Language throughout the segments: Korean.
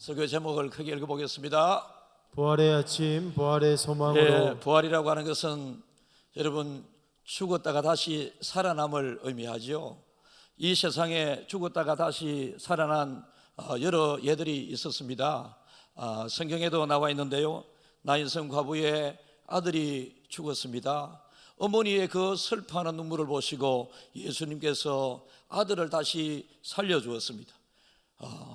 설교 제목을 크게 읽어보겠습니다. 부활의 아침, 부활의 소망으로. 부활이라고 하는 것은 여러분 죽었다가 다시 살아남을 의미하죠. 이 세상에 죽었다가 다시 살아난 여러 예들이 있었습니다. 성경에도 나와 있는데요, 나인성 과부의 아들이 죽었습니다. 어머니의 그 슬퍼하는 눈물을 보시고 예수님께서 아들을 다시 살려주었습니다.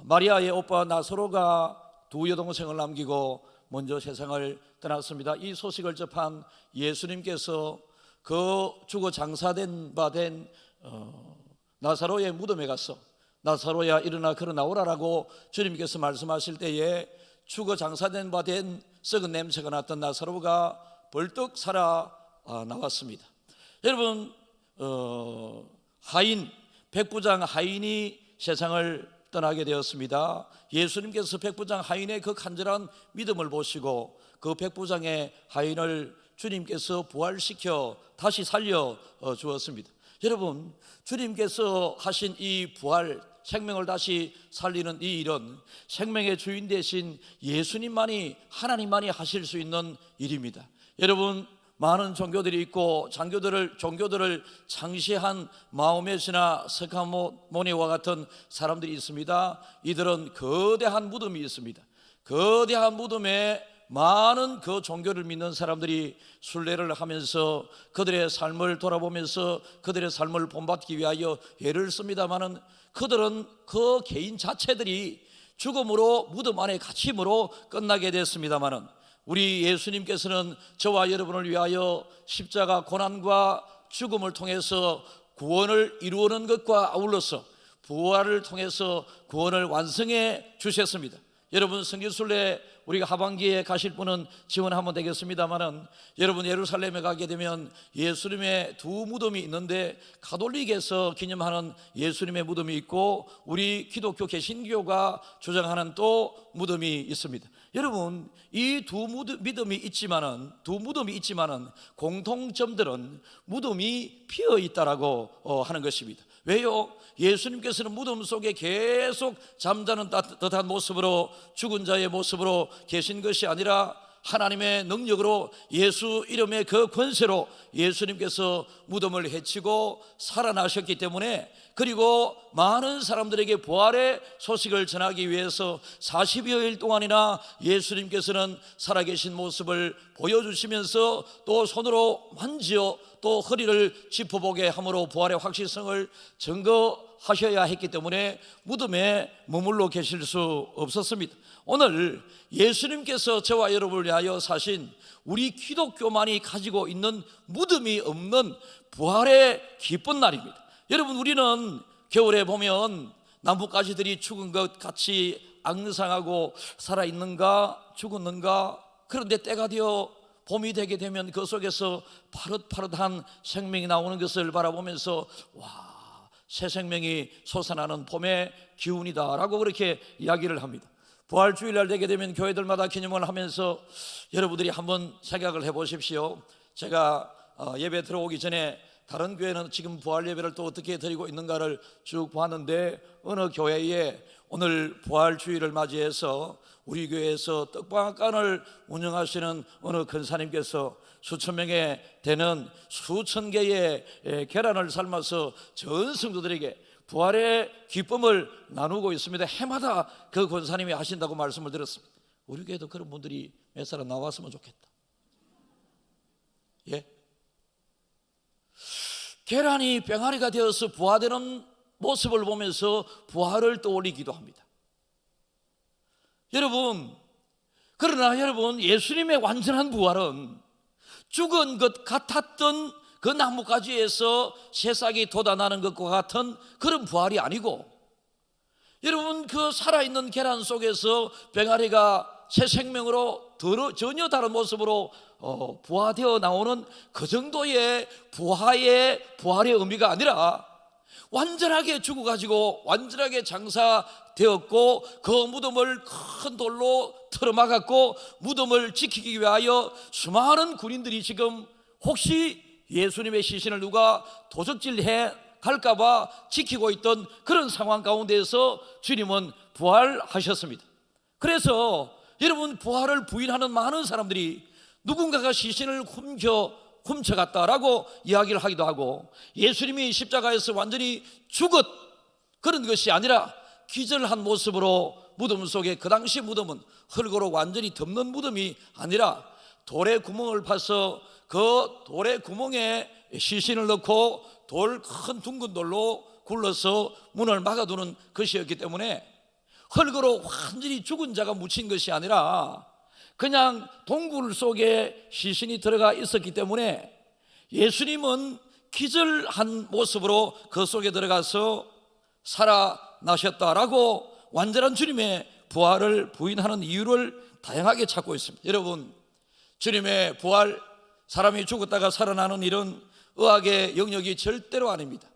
마리아의 오빠 나사로가 두 여동생을 남기고 먼저 세상을 떠났습니다. 이 소식을 접한 예수님께서 그 죽어 장사된 바 된 나사로의 무덤에 가서 나사로야 일어나 걸어 나오라라고 주님께서 말씀하실 때에 죽어 장사된 바 된 썩은 냄새가 났던 나사로가 벌떡 살아 나왔습니다. 여러분, 하인 백부장 하인이 세상을 떠나게 되었습니다. 예수님께서 백부장 하인의 그 간절한 믿음을 보시고 그 백부장의 하인을 주님께서 부활시켜 다시 살려 주었습니다. 여러분, 주님께서 하신 이 부활, 생명을 다시 살리는 이 일은 생명의 주인 되신 예수님만이, 하나님만이 하실 수 있는 일입니다. 여러분, 많은 종교들이 있고 종교들을 창시한 마호메트나 스카모니와 같은 사람들이 있습니다. 이들은 거대한 무덤이 있습니다. 거대한 무덤에 많은 그 종교를 믿는 사람들이 순례를 하면서 그들의 삶을 돌아보면서 그들의 삶을 본받기 위하여 애를 씁니다마는 그들은 그 개인 자체들이 죽음으로 무덤 안에 갇힘으로 끝나게 됐습니다마는 우리 예수님께서는 저와 여러분을 위하여 십자가 고난과 죽음을 통해서 구원을 이루는 것과 아울러서 부활을 통해서 구원을 완성해 주셨습니다. 여러분, 성지순례 우리가 하반기에 가실 분은 지원하면 되겠습니다만은 여러분, 예루살렘에 가게 되면 예수님의 두 무덤이 있는데 가톨릭에서 기념하는 예수님의 무덤이 있고 우리 기독교 개신교가 주장하는 또 무덤이 있습니다. 여러분, 이 두 무덤이 있지만은 공통점들은 무덤이 비어 있다라고 하는 것입니다. 왜요? 예수님께서는 무덤 속에 계속 잠자는 따뜻한 모습으로, 죽은 자의 모습으로 계신 것이 아니라 하나님의 능력으로, 예수 이름의 그 권세로 예수님께서 무덤을 헤치고 살아나셨기 때문에, 그리고 많은 사람들에게 부활의 소식을 전하기 위해서 40여일 동안이나 예수님께서는 살아계신 모습을 보여주시면서 또 손으로 만지어 또 허리를 짚어보게 함으로 부활의 확실성을 증거하셔야 했기 때문에 무덤에 머물러 계실 수 없었습니다. 오늘 예수님께서 저와 여러분을 위하여 사신 우리 기독교만이 가지고 있는 무덤이 없는 부활의 기쁜 날입니다. 여러분, 우리는 겨울에 보면 나뭇가지들이 죽은 것 같이 앙상하고 살아있는가 죽었는가, 그런데 때가 되어 봄이 되게 되면 그 속에서 파릇파릇한 생명이 나오는 것을 바라보면서 와, 새 생명이 솟아나는 봄의 기운이다 라고 그렇게 이야기를 합니다. 부활주일날 되게 되면 교회들마다 기념을 하면서 여러분들이 한번 생각을 해보십시오. 제가 예배 들어오기 전에 다른 교회는 지금 부활 예배를 또 어떻게 드리고 있는가를 쭉 봤는데, 어느 교회에 오늘 부활주일을 맞이해서 우리 교회에서 떡방앗간을 운영하시는 어느 근사님께서 수천 명에 되는 수천 개의 계란을 삶아서 전 성도들에게 부활의 기쁨을 나누고 있습니다. 해마다 그 권사님이 하신다고 말씀을 드렸습니다. 우리 교회도 그런 분들이 몇 사람 나왔으면 좋겠다. 예? 계란이 병아리가 되어서 부화되는 모습을 보면서 부활을 떠올리기도 합니다. 여러분, 그러나 여러분, 예수님의 완전한 부활은 죽은 것 같았던 그 나뭇가지에서 새싹이 돋아나는 것과 같은 그런 부활이 아니고, 여러분, 그 살아있는 계란 속에서 병아리가 새 생명으로 전혀 다른 모습으로 부화되어 나오는 그 정도의 부활의 의미가 아니라 완전하게 죽어가지고 완전하게 장사되었고 그 무덤을 큰 돌로 틀어막았고 무덤을 지키기 위하여 수많은 군인들이 지금 혹시 예수님의 시신을 누가 도적질해 갈까봐 지키고 있던 그런 상황 가운데에서 주님은 부활하셨습니다. 그래서 여러분, 부활을 부인하는 많은 사람들이 누군가가 시신을 훔쳐갔다라고 이야기를 하기도 하고, 예수님이 십자가에서 완전히 죽었 그런 것이 아니라 기절한 모습으로 무덤 속에, 그 당시 무덤은 흙으로 완전히 덮는 무덤이 아니라 돌에 구멍을 파서 그 돌에 구멍에 시신을 넣고 큰 둥근 돌로 굴러서 문을 막아두는 것이었기 때문에 흙으로 완전히 죽은 자가 묻힌 것이 아니라 그냥 동굴 속에 시신이 들어가 있었기 때문에 예수님은 기절한 모습으로 그 속에 들어가서 살아나셨다라고 완전한 주님의 부활을 부인하는 이유를 다양하게 찾고 있습니다. 여러분, 주님의 부활, 사람이 죽었다가 살아나는 일은 의학의 영역이 절대로 아닙니다.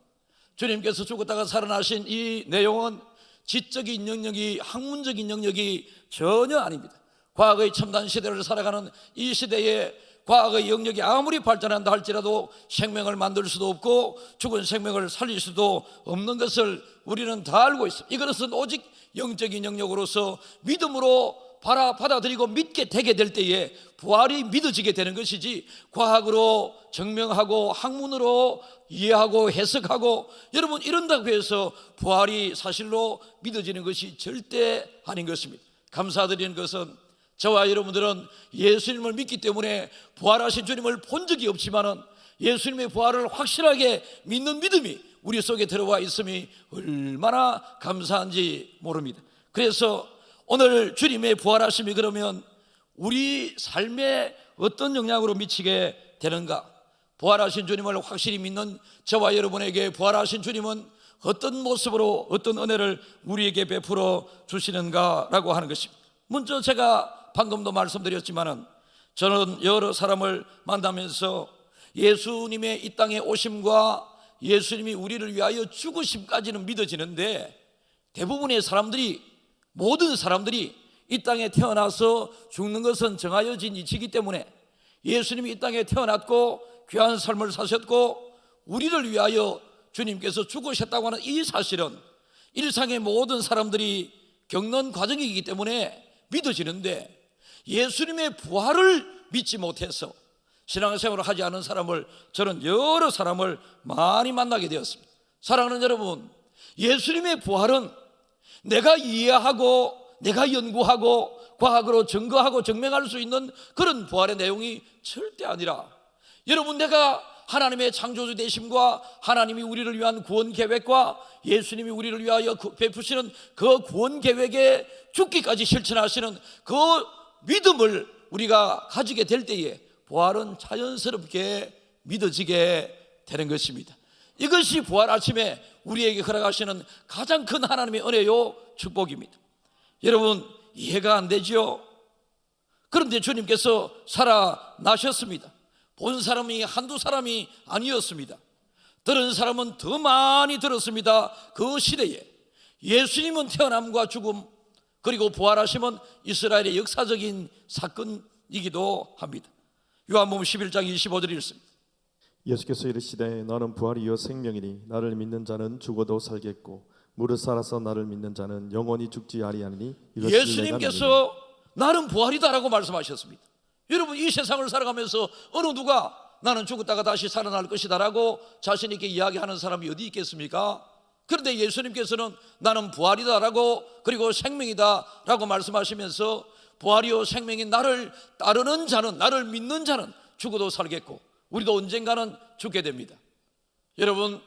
주님께서 죽었다가 살아나신 이 내용은 지적인 영역이, 학문적인 영역이 전혀 아닙니다. 과거의 첨단 시대를 살아가는 이 시대에 과거의 영역이 아무리 발전한다 할지라도 생명을 만들 수도 없고 죽은 생명을 살릴 수도 없는 것을 우리는 다 알고 있습니다. 이것은 오직 영적인 영역으로서 믿음으로 받아들이고 믿게 되게 될 때에 부활이 믿어지게 되는 것이지, 과학으로 증명하고 학문으로 이해하고 해석하고 여러분 이런다고 해서 부활이 사실로 믿어지는 것이 절대 아닌 것입니다. 감사드리는 것은 저와 여러분들은 예수님을 믿기 때문에 부활하신 주님을 본 적이 없지만은 예수님의 부활을 확실하게 믿는 믿음이 우리 속에 들어와 있음이 얼마나 감사한지 모릅니다. 그래서 오늘 주님의 부활하심이 그러면 우리 삶에 어떤 영향으로 미치게 되는가? 부활하신 주님을 확실히 믿는 저와 여러분에게 부활하신 주님은 어떤 모습으로 어떤 은혜를 우리에게 베풀어 주시는가라고 하는 것입니다. 먼저 제가 방금도 말씀드렸지만은 저는 여러 사람을 만나면서 예수님의 이 땅에 오심과 예수님이 우리를 위하여 죽으심까지는 믿어지는데, 대부분의 사람들이, 모든 사람들이 이 땅에 태어나서 죽는 것은 정하여진 이치이기 때문에 예수님이 이 땅에 태어났고 귀한 삶을 사셨고 우리를 위하여 주님께서 죽으셨다고 하는 이 사실은 일상의 모든 사람들이 겪는 과정이기 때문에 믿어지는데, 예수님의 부활을 믿지 못해서 신앙생활을 하지 않은 사람을 저는 여러 사람을 많이 만나게 되었습니다. 사랑하는 여러분, 예수님의 부활은 내가 이해하고 내가 연구하고 과학으로 증거하고 증명할 수 있는 그런 부활의 내용이 절대 아니라, 여러분, 내가 하나님의 창조주 되심과 하나님이 우리를 위한 구원 계획과 예수님이 우리를 위하여 베푸시는 그 구원 계획에 죽기까지 실천하시는 그 믿음을 우리가 가지게 될 때에 부활은 자연스럽게 믿어지게 되는 것입니다. 이것이 부활 아침에 우리에게 허락하시는 가장 큰 하나님의 은혜요 축복입니다. 여러분, 이해가 안 되죠? 그런데 주님께서 살아나셨습니다. 본 사람이 한두 사람이 아니었습니다. 들은 사람은 더 많이 들었습니다. 그 시대에 예수님은 태어남과 죽음 그리고 부활하심은 이스라엘의 역사적인 사건이기도 합니다. 요한복음 11장 25절이 읽습니다. 예수께서 이르시되 나는 부활이요 생명이니 나를 믿는 자는 죽어도 살겠고 무릇 살아서 나를 믿는 자는 영원히 죽지 아니하리니. 예수님께서 나는 부활이다라고 말씀하셨습니다. 여러분, 이 세상을 살아가면서 어느 누가 나는 죽었다가 다시 살아날 것이다라고 자신 있게 이야기하는 사람이 어디 있겠습니까? 그런데 예수님께서는 나는 부활이다라고 그리고 생명이다라고 말씀하시면서 부활이요 생명인 나를 따르는 자는, 나를 믿는 자는 죽어도 살겠고 우리도 언젠가는 죽게 됩니다. 여러분,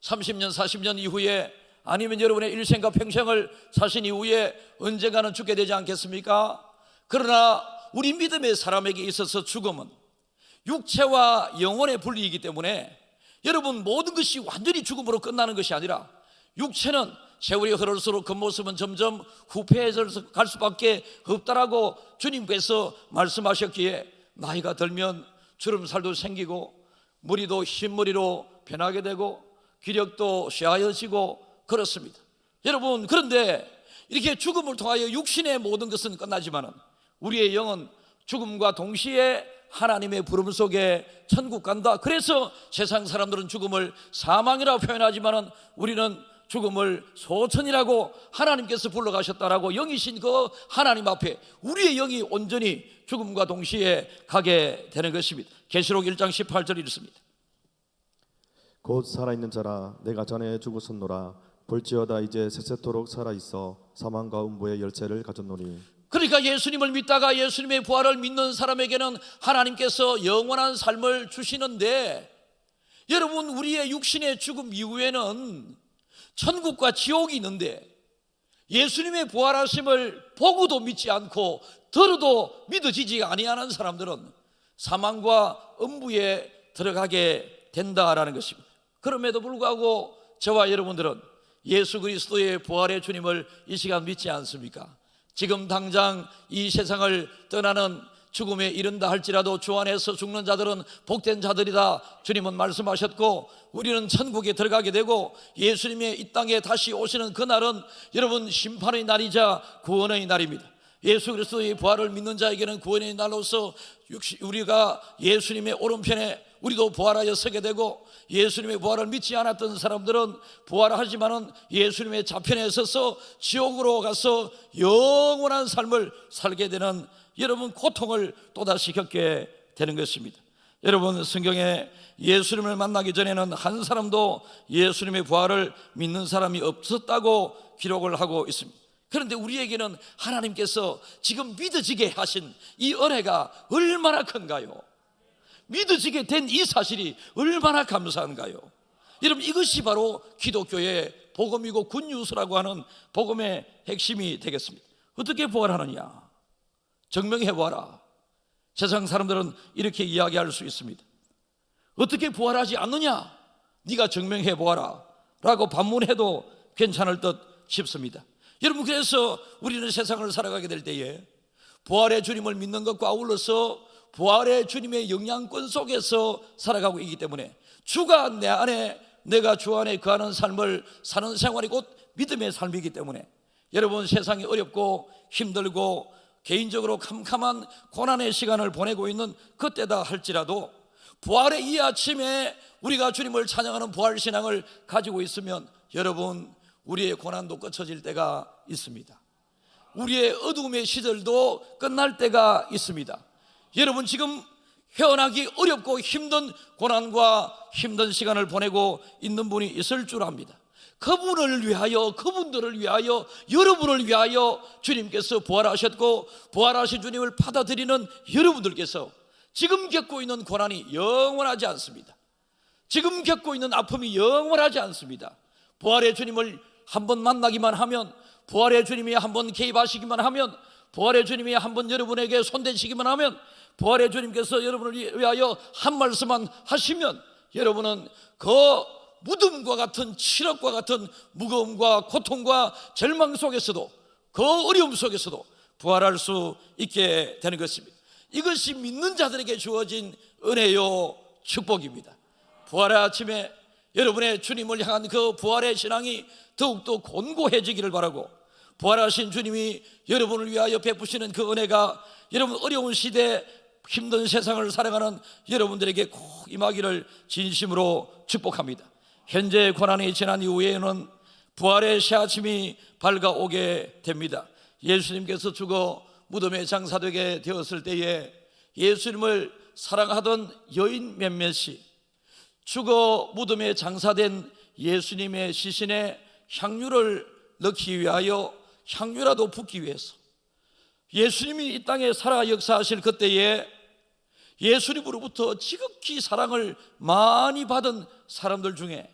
30년 40년 이후에 아니면 여러분의 일생과 평생을 사신 이후에 언젠가는 죽게 되지 않겠습니까? 그러나 우리 믿음의 사람에게 있어서 죽음은 육체와 영혼의 분리이기 때문에 여러분, 모든 것이 완전히 죽음으로 끝나는 것이 아니라 육체는 세월이 흐를수록 겉모습은 점점 후패해져 갈 수밖에 없다라고 주님께서 말씀하셨기에 나이가 들면 주름살도 생기고 머리도 흰머리로 변하게 되고 기력도 쇠하여지고 그렇습니다. 여러분, 그런데 이렇게 죽음을 통하여 육신의 모든 것은 끝나지만 우리의 영은 죽음과 동시에 하나님의 부름 속에 천국 간다. 그래서 세상 사람들은 죽음을 사망이라고 표현하지만 우리는 죽음을 소천이라고 하나님께서 불러가셨다라고 영이신 그 하나님 앞에 우리의 영이 온전히 죽음과 동시에 가게 되는 것입니다. 계시록 1장 18절이 이렇습니다. 곧 살아있는 자라 내가 전에 죽었었노라 볼지어다 이제 세세토록 살아있어 사망과 음부의 열쇠를 가졌노니. 그러니까 예수님을 믿다가 예수님의 부활을 믿는 사람에게는 하나님께서 영원한 삶을 주시는데, 여러분, 우리의 육신의 죽음 이후에는 천국과 지옥이 있는데 예수님의 부활하심을 보고도 믿지 않고 들어도 믿어지지 아니하는 사람들은 사망과 음부에 들어가게 된다라는 것입니다. 그럼에도 불구하고 저와 여러분들은 예수 그리스도의 부활의 주님을 이 시간 믿지 않습니까? 지금 당장 이 세상을 떠나는 죽음에 이른다 할지라도 주 안에서 죽는 자들은 복된 자들이다 주님은 말씀하셨고, 우리는 천국에 들어가게 되고 예수님의 이 땅에 다시 오시는 그날은 여러분 심판의 날이자 구원의 날입니다. 예수 그리스도의 부활을 믿는 자에게는 구원의 날로서 우리가 예수님의 오른편에 우리도 부활하여 서게 되고, 예수님의 부활을 믿지 않았던 사람들은 부활하지만은 예수님의 좌편에 서서 지옥으로 가서 영원한 삶을 살게 되는 여러분 고통을 또다시 겪게 되는 것입니다. 여러분, 성경에 예수님을 만나기 전에는 한 사람도 예수님의 부활을 믿는 사람이 없었다고 기록을 하고 있습니다. 그런데 우리에게는 하나님께서 지금 믿어지게 하신 이 은혜가 얼마나 큰가요? 믿어지게 된 이 사실이 얼마나 감사한가요? 여러분, 이것이 바로 기독교의 복음이고 굿뉴스라고 하는 복음의 핵심이 되겠습니다. 어떻게 부활하느냐? 증명해보아라. 세상 사람들은 이렇게 이야기할 수 있습니다. 어떻게 부활하지 않느냐? 네가 증명해보아라 라고 반문해도 괜찮을 듯 싶습니다. 여러분, 그래서 우리는 세상을 살아가게 될 때에 부활의 주님을 믿는 것과 아울러서 부활의 주님의 영향권 속에서 살아가고 있기 때문에 주가 내 안에, 내가 주 안에 거하는 삶을 사는 생활이 곧 믿음의 삶이기 때문에 여러분, 세상이 어렵고 힘들고 개인적으로 캄캄한 고난의 시간을 보내고 있는 그때다 할지라도 부활의 이 아침에 우리가 주님을 찬양하는 부활신앙을 가지고 있으면 여러분, 우리의 고난도 끝쳐질 때가 있습니다. 우리의 어두움의 시절도 끝날 때가 있습니다. 여러분, 지금 헤어나기 어렵고 힘든 고난과 힘든 시간을 보내고 있는 분이 있을 줄 압니다. 그분을 위하여, 그분들을 위하여, 여러분을 위하여 주님께서 부활하셨고, 부활하신 주님을 받아들이는 여러분들께서 지금 겪고 있는 고난이 영원하지 않습니다. 지금 겪고 있는 아픔이 영원하지 않습니다. 부활의 주님을 한번 만나기만 하면, 부활의 주님이 한번 개입하시기만 하면, 부활의 주님이 한번 여러분에게 손대시기만 하면, 부활의 주님께서 여러분을 위하여 한 말씀만 하시면 여러분은 그 무덤과 같은 치력과 같은 무거움과 고통과 절망 속에서도, 그 어려움 속에서도 부활할 수 있게 되는 것입니다. 이것이 믿는 자들에게 주어진 은혜요 축복입니다. 부활의 아침에 여러분의 주님을 향한 그 부활의 신앙이 더욱더 곤고해지기를 바라고, 부활하신 주님이 여러분을 위하여 베푸시는 그 은혜가 여러분 어려운 시대, 힘든 세상을 살아가는 여러분들에게 꼭 임하기를 진심으로 축복합니다. 현재 고난이 지난 이후에는 부활의 새아침이 밝아오게 됩니다. 예수님께서 죽어 무덤에 장사되게 되었을 때에 예수님을 사랑하던 여인 몇몇이 죽어 무덤에 장사된 예수님의 시신에 향유를 넣기 위하여, 향유라도 붓기 위해서 예수님이 이 땅에 살아 역사하실 그때에 예수님으로부터 지극히 사랑을 많이 받은 사람들 중에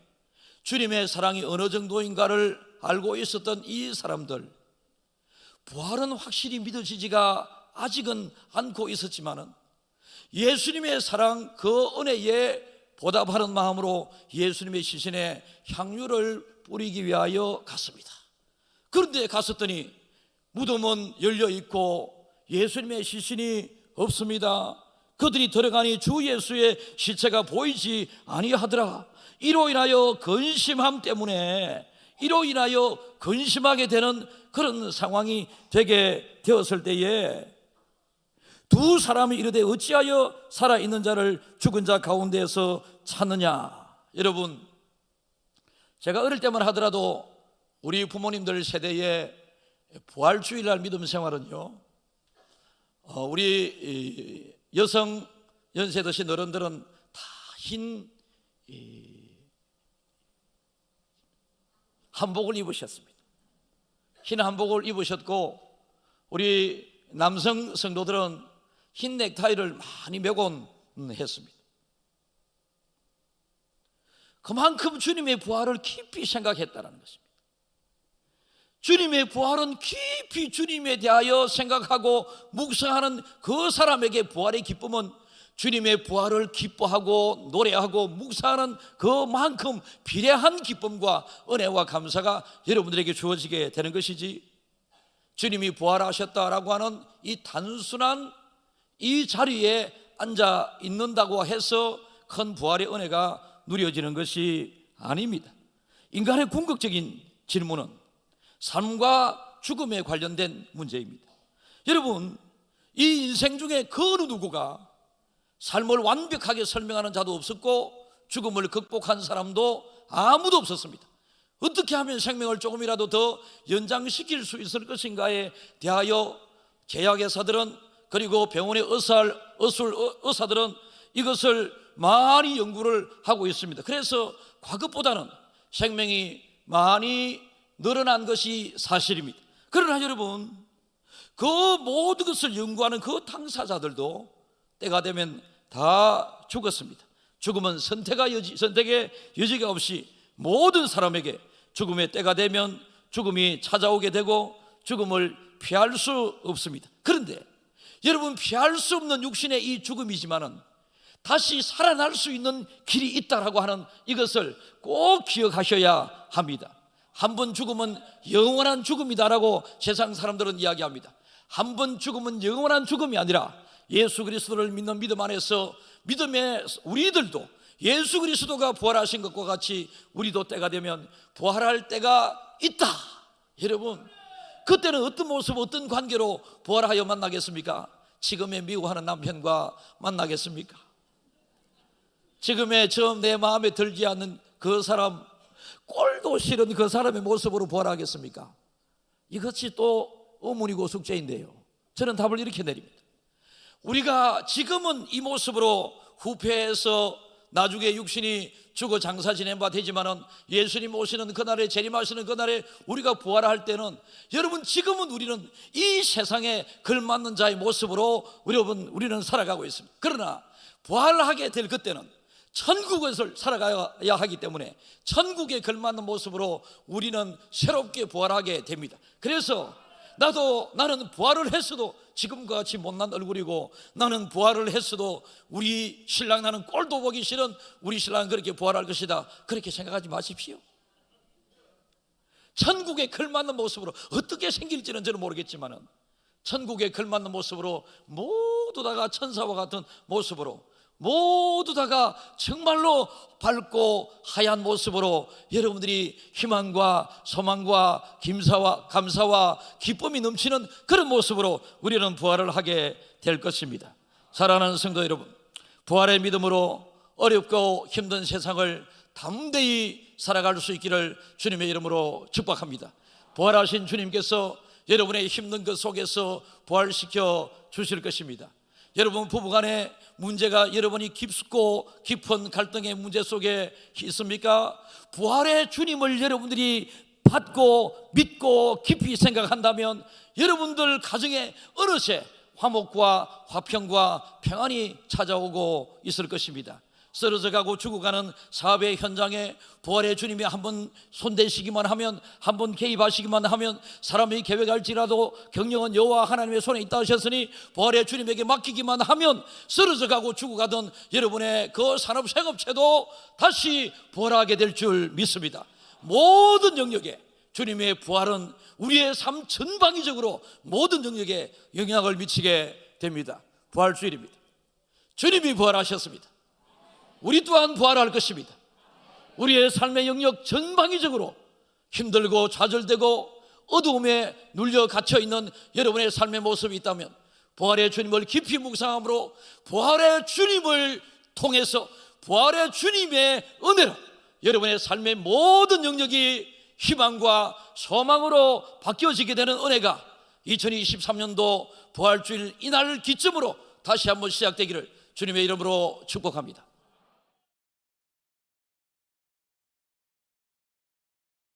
주님의 사랑이 어느 정도인가를 알고 있었던 이 사람들, 부활은 확실히 믿어지지가 아직은 않고 있었지만은 예수님의 사랑, 그 은혜에 보답하는 마음으로 예수님의 시신에 향유를 뿌리기 위하여 갔습니다. 그런데 갔었더니 무덤은 열려있고 예수님의 시신이 없습니다. 그들이 들어가니 주 예수의 시체가 보이지 아니하더라. 이로 인하여 근심함 때문에, 이로 인하여 근심하게 되는 그런 상황이 되게 되었을 때에 두 사람이 이르되 어찌하여 살아있는 자를 죽은 자 가운데에서 찾느냐. 여러분, 제가 어릴 때만 하더라도 우리 부모님들 세대의 부활주일날 믿음 생활은요, 우리 여성 연세 드신 어른들은 다 흰 한복을 입으셨습니다. 흰 한복을 입으셨고, 우리 남성 성도들은 흰 넥타이를 많이 매곤 했습니다. 그만큼 주님의 부활을 깊이 생각했다는 것입니다. 주님의 부활은 깊이 주님에 대하여 생각하고 묵상하는 그 사람에게 부활의 기쁨은 주님의 부활을 기뻐하고 노래하고 묵상하는 그만큼 비례한 기쁨과 은혜와 감사가 여러분들에게 주어지게 되는 것이지, 주님이 부활하셨다라고 하는 이 단순한 이 자리에 앉아 있는다고 해서 큰 부활의 은혜가 누려지는 것이 아닙니다. 인간의 궁극적인 질문은 삶과 죽음에 관련된 문제입니다. 여러분, 이 인생 중에 그 어느 누구가 삶을 완벽하게 설명하는 자도 없었고 죽음을 극복한 사람도 아무도 없었습니다. 어떻게 하면 생명을 조금이라도 더 연장시킬 수 있을 것인가에 대하여 제약회사들은, 그리고 병원의 의사들은 이것을 많이 연구를 하고 있습니다. 그래서 과거보다는 생명이 많이 늘어난 것이 사실입니다. 그러나 여러분, 그 모든 것을 연구하는 그 당사자들도 때가 되면 다 죽었습니다. 죽음은 선택의 여지가 없이 모든 사람에게 죽음의 때가 되면 죽음이 찾아오게 되고 죽음을 피할 수 없습니다. 그런데 여러분, 피할 수 없는 육신의 이 죽음이지만은 다시 살아날 수 있는 길이 있다라고 하는 이것을 꼭 기억하셔야 합니다. 한 번 죽음은 영원한 죽음이다라고 세상 사람들은 이야기합니다. 한 번 죽음은 영원한 죽음이 아니라 예수 그리스도를 믿는 믿음 안에서 믿음의 우리들도 예수 그리스도가 부활하신 것과 같이 우리도 때가 되면 부활할 때가 있다. 여러분, 그때는 어떤 모습, 어떤 관계로 부활하여 만나겠습니까? 지금의 미워하는 남편과 만나겠습니까? 지금의 처음 내 마음에 들지 않는 그 사람, 꼴도 싫은 그 사람의 모습으로 부활하겠습니까? 이것이 또 의문이고 숙제인데요, 저는 답을 이렇게 내립니다. 우리가 지금은 이 모습으로 후패해서 나중에 육신이 죽어 장사 지낸 바 되지만은 예수님 오시는 그날에, 재림하시는 그날에 우리가 부활할 때는, 여러분, 지금은 우리는 이 세상에 걸맞는 자의 모습으로 우리는 살아가고 있습니다. 그러나 부활하게 될 그때는 천국을 살아가야 하기 때문에 천국에 걸맞는 모습으로 우리는 새롭게 부활하게 됩니다. 그래서 나는 부활을 했어도 지금과 같이 못난 얼굴이고, 나는 부활을 했어도 우리 신랑, 나는 꼴도 보기 싫은 우리 신랑은 그렇게 부활할 것이다, 그렇게 생각하지 마십시오. 천국에 걸맞는 모습으로 어떻게 생길지는 저는 모르겠지만은 천국에 걸맞는 모습으로 모두 다가 천사와 같은 모습으로, 모두 다가 정말로 밝고 하얀 모습으로 여러분들이 희망과 소망과 감사와 기쁨이 넘치는 그런 모습으로 우리는 부활을 하게 될 것입니다. 사랑하는 성도 여러분, 부활의 믿음으로 어렵고 힘든 세상을 담대히 살아갈 수 있기를 주님의 이름으로 축복합니다. 부활하신 주님께서 여러분의 힘든 것 속에서 부활시켜 주실 것입니다. 여러분, 부부간의 문제가 여러분이 깊고 깊은 갈등의 문제 속에 있습니까? 부활의 주님을 여러분들이 받고 믿고 깊이 생각한다면 여러분들 가정에 어느새 화목과 화평과 평안이 찾아오고 있을 것입니다. 쓰러져가고 죽어가는 사업의 현장에 부활의 주님이 한번 손대시기만 하면, 한번 개입하시기만 하면, 사람이 계획할지라도 경영은 여호와 하나님의 손에 있다 하셨으니 부활의 주님에게 맡기기만 하면 쓰러져가고 죽어가던 여러분의 그 산업 생업체도 다시 부활하게 될 줄 믿습니다. 모든 영역에 주님의 부활은 우리의 삶 전방위적으로 모든 영역에 영향을 미치게 됩니다. 부활주일입니다. 주님이 부활하셨습니다. 우리 또한 부활할 것입니다. 우리의 삶의 영역 전방위적으로 힘들고 좌절되고 어두움에 눌려 갇혀있는 여러분의 삶의 모습이 있다면 부활의 주님을 깊이 묵상함으로 부활의 주님을 통해서 부활의 주님의 은혜로 여러분의 삶의 모든 영역이 희망과 소망으로 바뀌어지게 되는 은혜가 2023년도 부활주일 이날 기점으로 다시 한번 시작되기를 주님의 이름으로 축복합니다.